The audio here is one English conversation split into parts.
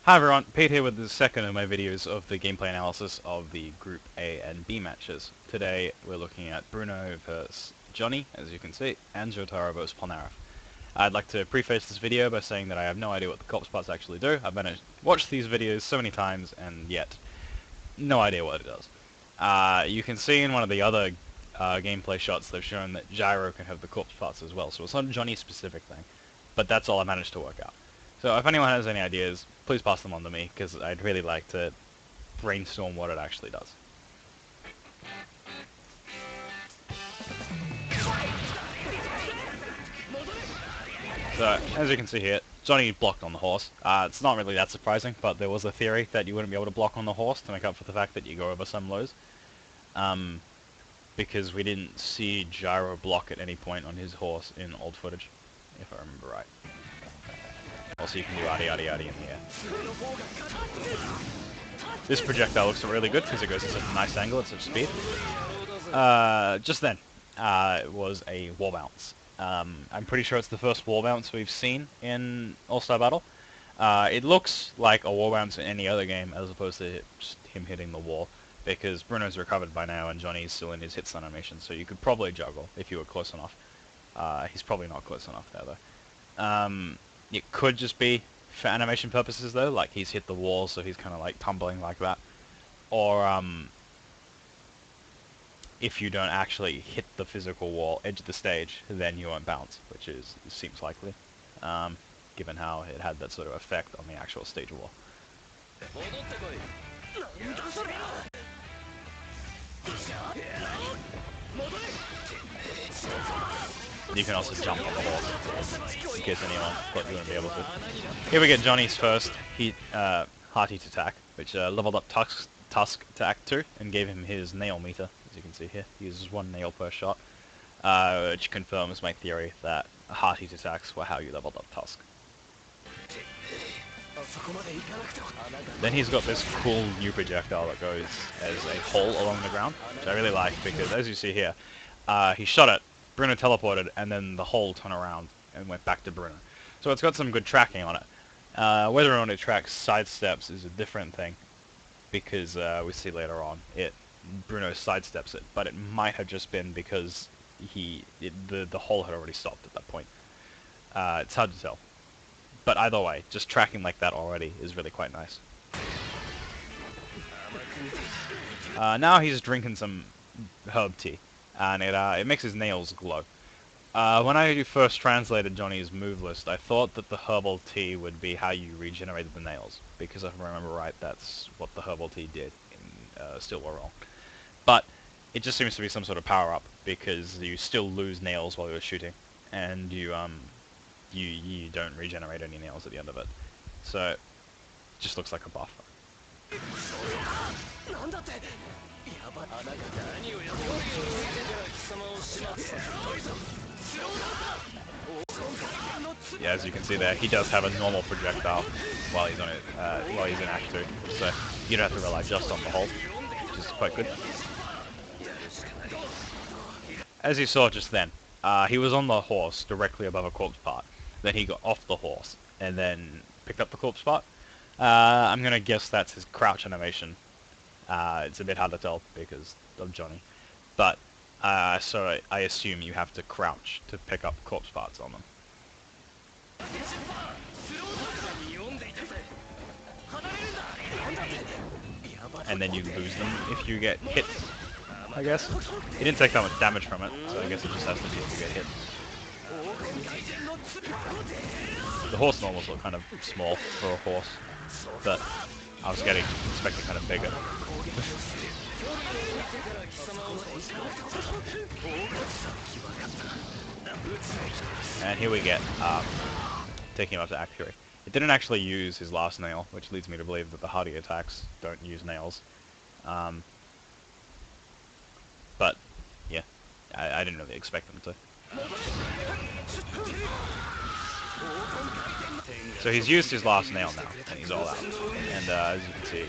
Hi everyone, Pete here with the second of my videos of the gameplay analysis of the Group A and B matches. Today we're looking at Bruno versus Johnny, as you can see, and Jotaro versus Polnareff. I'd like to preface this video by saying that I have no idea what the corpse parts actually do. I've watched these videos so many times and yet no idea what it does. You can see in one of the other gameplay shots they've shown that Gyro can have the corpse parts as well, so it's not a Johnny specific thing, but that's all I managed to work out. So if anyone has any ideas, please pass them on to me, because I'd really like to brainstorm what it actually does. So, as you can see here, Johnny blocked on the horse. It's not really that surprising, but there was a theory that you wouldn't be able to block on the horse to make up for the fact that you go over some lows. Because we didn't see Gyro block at any point on his horse in old footage, if I remember right. Also, you can do arty arty arty in the air. This projectile looks really good because it goes at such a nice angle at such speed. Just then, it was a wall bounce. I'm pretty sure it's the first wall bounce we've seen in All-Star Battle. It looks like a wall bounce in any other game as opposed to just him hitting the wall, because Bruno's recovered by now and Johnny's still in his hit stun animation, so you could probably juggle if you were close enough. He's probably not close enough there though. It could just be for animation purposes though, like he's hit the wall so he's kind of like tumbling like that. Or if you don't actually hit the physical wall, edge of the stage, then you won't bounce, which seems likely, given how it had that sort of effect on the actual stage wall. You can also jump on the horse, in case anyone thought you wouldn't be able to. Here we get Johnny's first heart heat attack, which leveled up Tusk to Act 2, and gave him his nail meter, as you can see here. He uses 1 nail per shot, which confirms my theory that heart heat attacks were how you leveled up Tusk. Then he's got this cool new projectile that goes as a hole along the ground, which I really like, because as you see here, he shot it, Bruno teleported, and then the hole turned around and went back to Bruno. So it's got some good tracking on it. Whether or not it tracks sidesteps is a different thing, because we see later on Bruno sidesteps it, but it might have just been because the hole had already stopped at that point. It's hard to tell. But either way, just tracking like that already is really quite nice. Now he's drinking some herb tea, and it makes his nails glow. When I first translated Johnny's move list, I thought that the herbal tea would be how you regenerated the nails, because if I remember right, that's what the herbal tea did in Still We're Wrong. But it just seems to be some sort of power-up, because you still lose nails while you're shooting, and you don't regenerate any nails at the end of it. So, it just looks like a buff. Yeah, as you can see there, he does have a normal projectile while he's on it, while he's in Act 2, so you don't have to rely just on the hole, which is quite good. As you saw just then, he was on the horse directly above a corpse part. Then he got off the horse and then picked up the corpse part. I'm gonna guess that's his crouch animation. It's a bit hard to tell because of Johnny, but so I assume you have to crouch to pick up corpse parts on them. And then you lose them if you get hit, I guess. He didn't take that much damage from it, so I guess it just has to be if you get hit. The horse normals look kind of small for a horse, but I was expecting kind of bigger. And here we get taking him up to Act 3. It didn't actually use his last nail, which leads me to believe that the hardy attacks don't use nails. But yeah, I didn't really expect them to. So he's used his last nail now, and he's all out. And as you can see,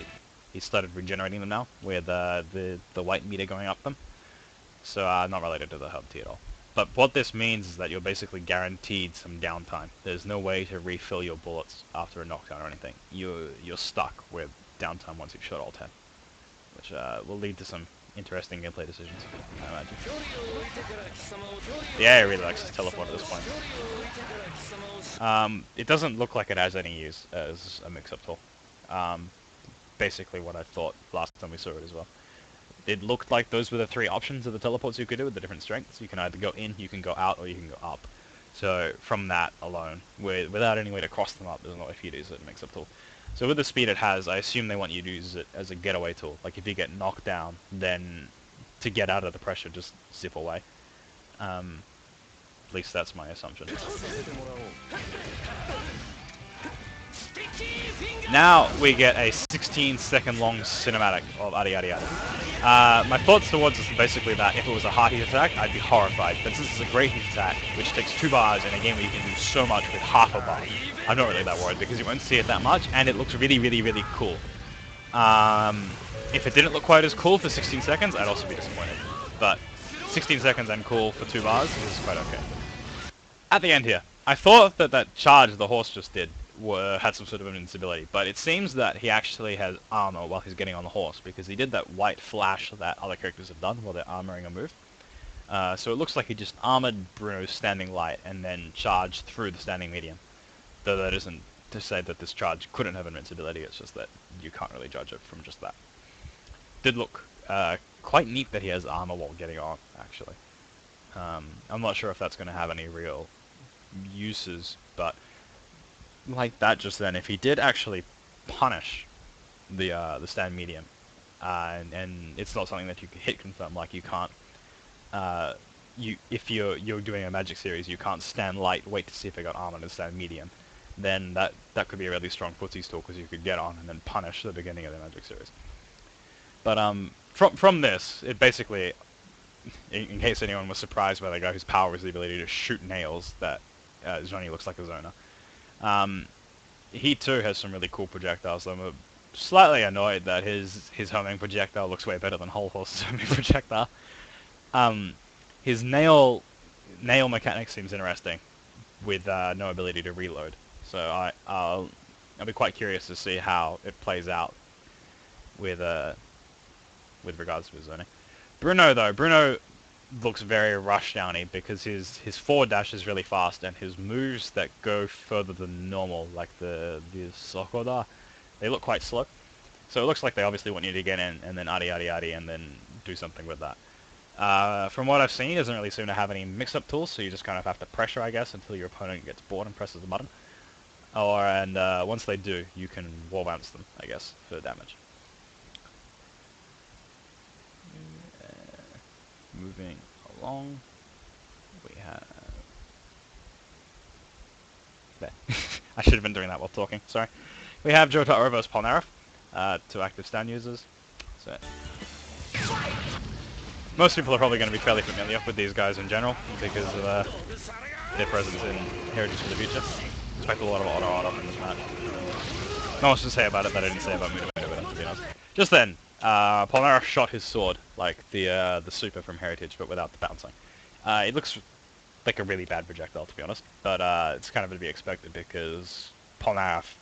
he started regenerating them now, with the white meter going up them. So not related to the hub tea at all. But what this means is that you're basically guaranteed some downtime. There's no way to refill your bullets after a knockdown or anything. You're stuck with downtime once you've shot all 10, which will lead to some interesting gameplay decisions, I imagine. The AI really likes his teleport at this point. It doesn't look like it has any use as a mix-up tool. Basically what I thought last time we saw it as well. It looked like those were the three options of the teleports you could do with the different strengths. You can either go in, you can go out, or you can go up. So from that alone, without any way to cross them up, there's no way for you to use it as a mix-up tool. So with the speed it has, I assume they want you to use it as a getaway tool. Like if you get knocked down, then to get out of the pressure, just zip away. At least that's my assumption. Now we get a 16-second long cinematic of Adi Adi Adi. My thoughts towards this are basically that if it was a hard hit attack, I'd be horrified. But since it's a great hit attack, which takes 2 bars in a game where you can do so much with half a bar, I'm not really that worried because you won't see it that much, and it looks really, really, really cool. If it didn't look quite as cool for 16 seconds, I'd also be disappointed. But 16 seconds and cool for 2 bars is quite okay. At the end here, I thought that that charge the horse just did had some sort of invincibility, but it seems that he actually has armor while he's getting on the horse, because he did that white flash that other characters have done while they're armoring a move. So it looks like he just armored Bruno's standing light and then charged through the standing medium. Though that isn't to say that this charge couldn't have invincibility, it's just that you can't really judge it from just that. Did look quite neat that he has armor while getting on, actually. I'm not sure if that's going to have any real uses, but like that just then, if he did actually punish the stand medium, and it's not something that you can hit confirm, like you can't, if you're doing a magic series, you can't stand light, wait to see if it got armor and stand medium, then that could be a really strong footsies tool, because you could get on and then punish the beginning of the magic series. But from this, it basically, in case anyone was surprised by the guy whose power is the ability to shoot nails, that Johnny looks like a zoner. He too has some really cool projectiles. I'm slightly annoyed that his homing projectile looks way better than Hol Horse's homing projectile. His nail mechanic seems interesting, with no ability to reload. So I'll be quite curious to see how it plays out with regards to his zoning. Bruno looks very rushdowny because his forward dash is really fast, and his moves that go further than normal, like the Sagat, they look quite slow. So it looks like they obviously want you to get in and then adi adi adi and then do something with that. From what I've seen, he doesn't really seem to have any mix-up tools, so you just kind of have to pressure, I guess, until your opponent gets bored and presses the button. And once they do, you can wall bounce them, I guess, for damage. Moving along, we have... There. I should have been doing that while talking, sorry. We have Jotaro vs. Polnareff, 2 active stand users. So most people are probably going to be fairly familiar with these guys in general, because of their presence in Heritage for the Future. Expect a lot of auto in this match. Not much to say about it that I didn't say about Mudamuda, to be honest. Just then, Polnareff shot his sword, like the super from Heritage, but without the bouncing. It looks like a really bad projectile, to be honest, but it's kind of to be expected because Polnareff,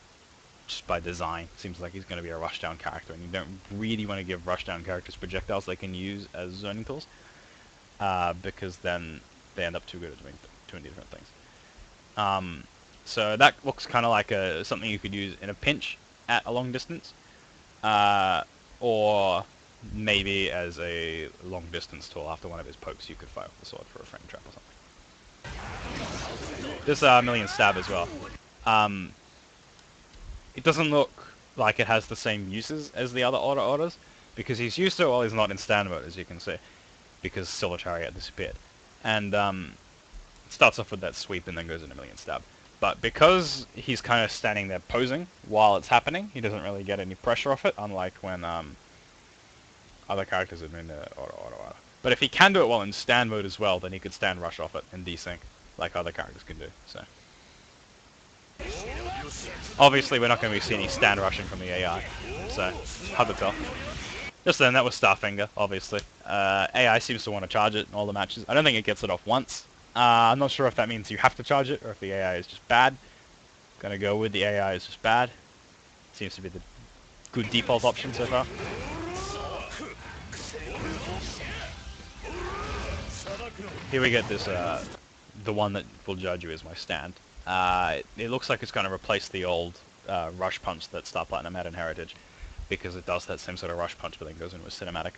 just by design, seems like he's going to be a rushdown character, and you don't really want to give rushdown characters projectiles they can use as zoning tools, because then they end up too good at doing too many different things. So that looks kind of like something you could use in a pinch at a long distance. Or maybe as a long distance tool after one of his pokes you could fire with the sword for a frame trap or something. This million stab as well. It doesn't look like it has the same uses as the other orders, because he's used to it while he's not in stand mode, as you can see, because Silver Chariot disappeared. And it starts off with that sweep and then goes into million stab. But because he's kind of standing there posing while it's happening, he doesn't really get any pressure off it, unlike when other characters have been auto. But if he can do it while in stand mode as well, then he could stand rush off it and desync, like other characters can do. So obviously we're not going to be seeing any stand rushing from the AI, so hard to tell. Just then, that was Starfinger, obviously. AI seems to want to charge it in all the matches. I don't think it gets it off once. I'm not sure if that means you have to charge it, or if the AI is just bad. Gonna go with the AI is just bad. Seems to be the good default option so far. Here we get this, the one that will judge you is my stand. It looks like it's going to replace the old rush punch that Star Platinum had in Heritage, because it does that same sort of rush punch but then goes into a cinematic.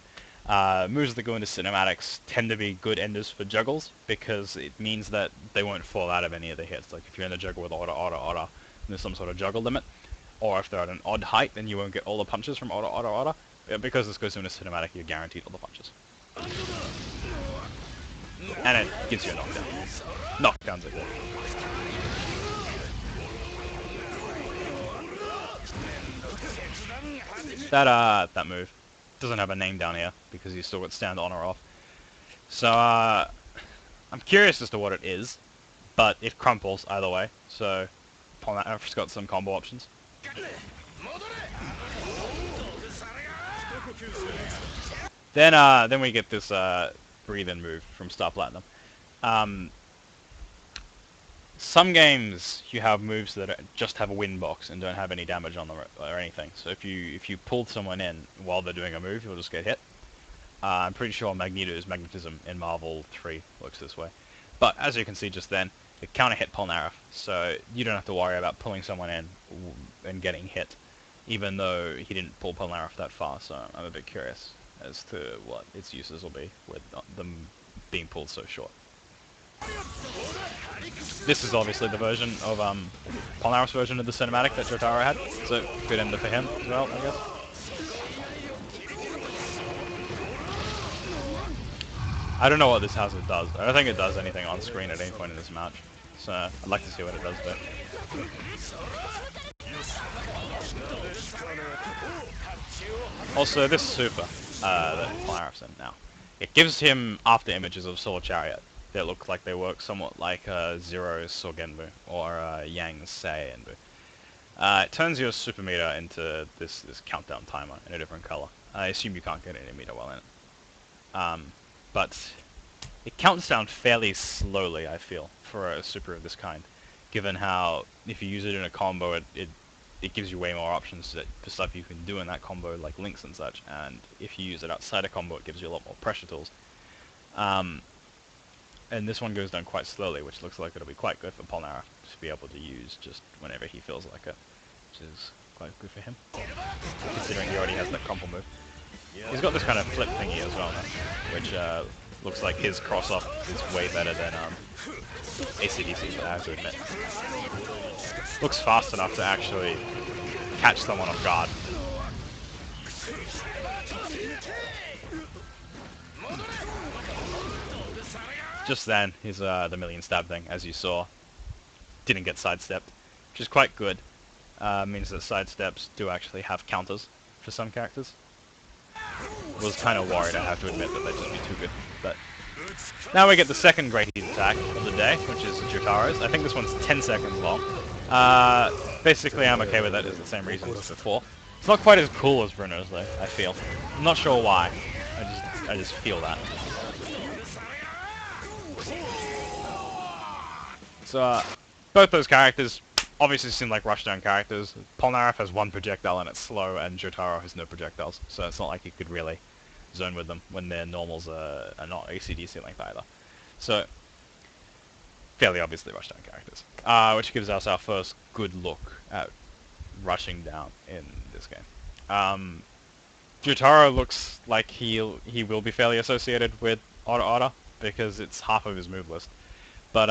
Moves that go into cinematics tend to be good enders for juggles, because it means that they won't fall out of any of the hits. Like if you're in a juggle with order, and there's some sort of juggle limit, or if they're at an odd height, then you won't get all the punches from order. Because this goes into a cinematic, you're guaranteed all the punches. And it gives you a knockdown. Knockdowns are good. That move doesn't have a name down here because you still got stand on or off. So I'm curious as to what it is, but it crumples either way. So Polnareff's got some combo options. Then we get this breathe-in move from Star Platinum. Some games you have moves that just have a win box and don't have any damage on them or anything. So if you pull someone in while they're doing a move, you'll just get hit. I'm pretty sure Magneto's Magnetism in Marvel 3 works this way. But as you can see just then, it counter hit Polnareff, so you don't have to worry about pulling someone in and getting hit, even though he didn't pull Polnareff that far. So I'm a bit curious as to what its uses will be with them being pulled so short. This is obviously the version of Polnareff's version of the cinematic that Jotaro had, so good ender for him as well, I guess. I don't know what this hazard does. I don't think it does anything on screen at any point in this match, so I'd like to see what it does though. Also, this super that Polnareff's in now, it gives him after images of Soul Chariot that look like they work somewhat like Zero's Sogenbu or Yang's Seienbu. It turns your super meter into this countdown timer in a different color. I assume you can't get any meter well in it. But it counts down fairly slowly, I feel, for a super of this kind, given how if you use it in a combo, it gives you way more options for stuff you can do in that combo, like links and such, and if you use it outside a combo, it gives you a lot more pressure tools. And this one goes down quite slowly, which looks like it'll be quite good for Polnareff to be able to use just whenever he feels like it, which is quite good for him, considering he already has that crumple move. He's got this kind of flip thingy as well, which looks like his cross-off is way better than ACDC's, I have to admit. Looks fast enough to actually catch someone off guard. Just then, his the million stab thing, as you saw, didn't get sidestepped, which is quite good. Means that sidesteps do actually have counters for some characters. Was kind of worried, I have to admit, that they'd just be too good. But now we get the second great heat attack of the day, which is Jotaro's. I think this one's 10 seconds long. Basically, I'm okay with that. It's the same reason as before. It's not quite as cool as Bruno's, though, I feel. I'm not sure why. I just feel that. So, both those characters obviously seem like rushdown characters. Polnareff has one projectile and it's slow, and Jotaro has no projectiles, so it's not like you could really zone with them when their normals are not ACDC length either. So, fairly obviously rushdown characters. Which gives us our first good look at rushing down in this game. Jotaro looks like he will be fairly associated with Order, because it's half of his move list. But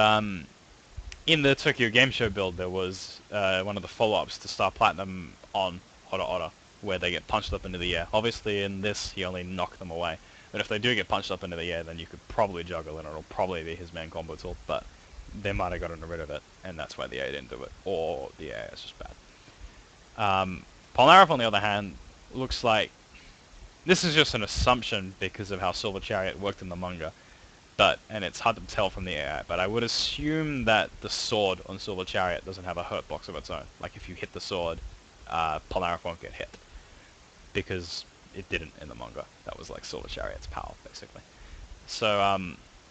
in the Tokyo Game Show build, there was one of the follow-ups to Star Platinum on Order, where they get punched up into the air. Obviously, in this, he only knocked them away. But if they do get punched up into the air, then you could probably juggle, and it'll probably be his main combo tool. But they might have gotten rid of it, and that's why the A didn't do it. Or the A is just bad. Polnareff, on the other hand, looks like... This is just an assumption because of how Silver Chariot worked in the manga. And it's hard to tell from the AI, but I would assume that the sword on Silver Chariot doesn't have a hurt box of its own. Like if you hit the sword, Polnareff won't get hit, because it didn't in the manga. That was like Silver Chariot's power, basically. So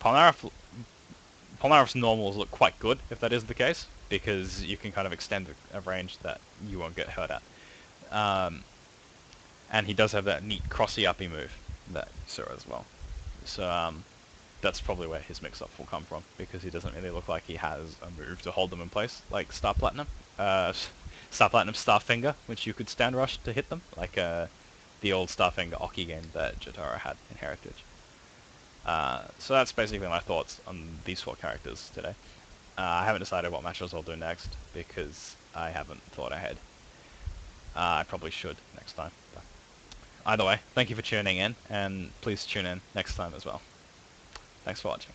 Polnareff's normals look quite good if that is the case, because you can kind of extend a range that you won't get hurt at. And he does have that neat crossy uppy move that saw as well. So that's probably where his mix-up will come from, because he doesn't really look like he has a move to hold them in place, like Star Platinum. Star Platinum Starfinger, which you could stand rush to hit them, like the old Starfinger Oki game that Jotaro had in Heritage. So that's basically my thoughts on these 4 characters today. I haven't decided what matches I'll do next, because I haven't thought ahead. I probably should next time. But either way, thank you for tuning in, and please tune in next time as well. Thanks for watching.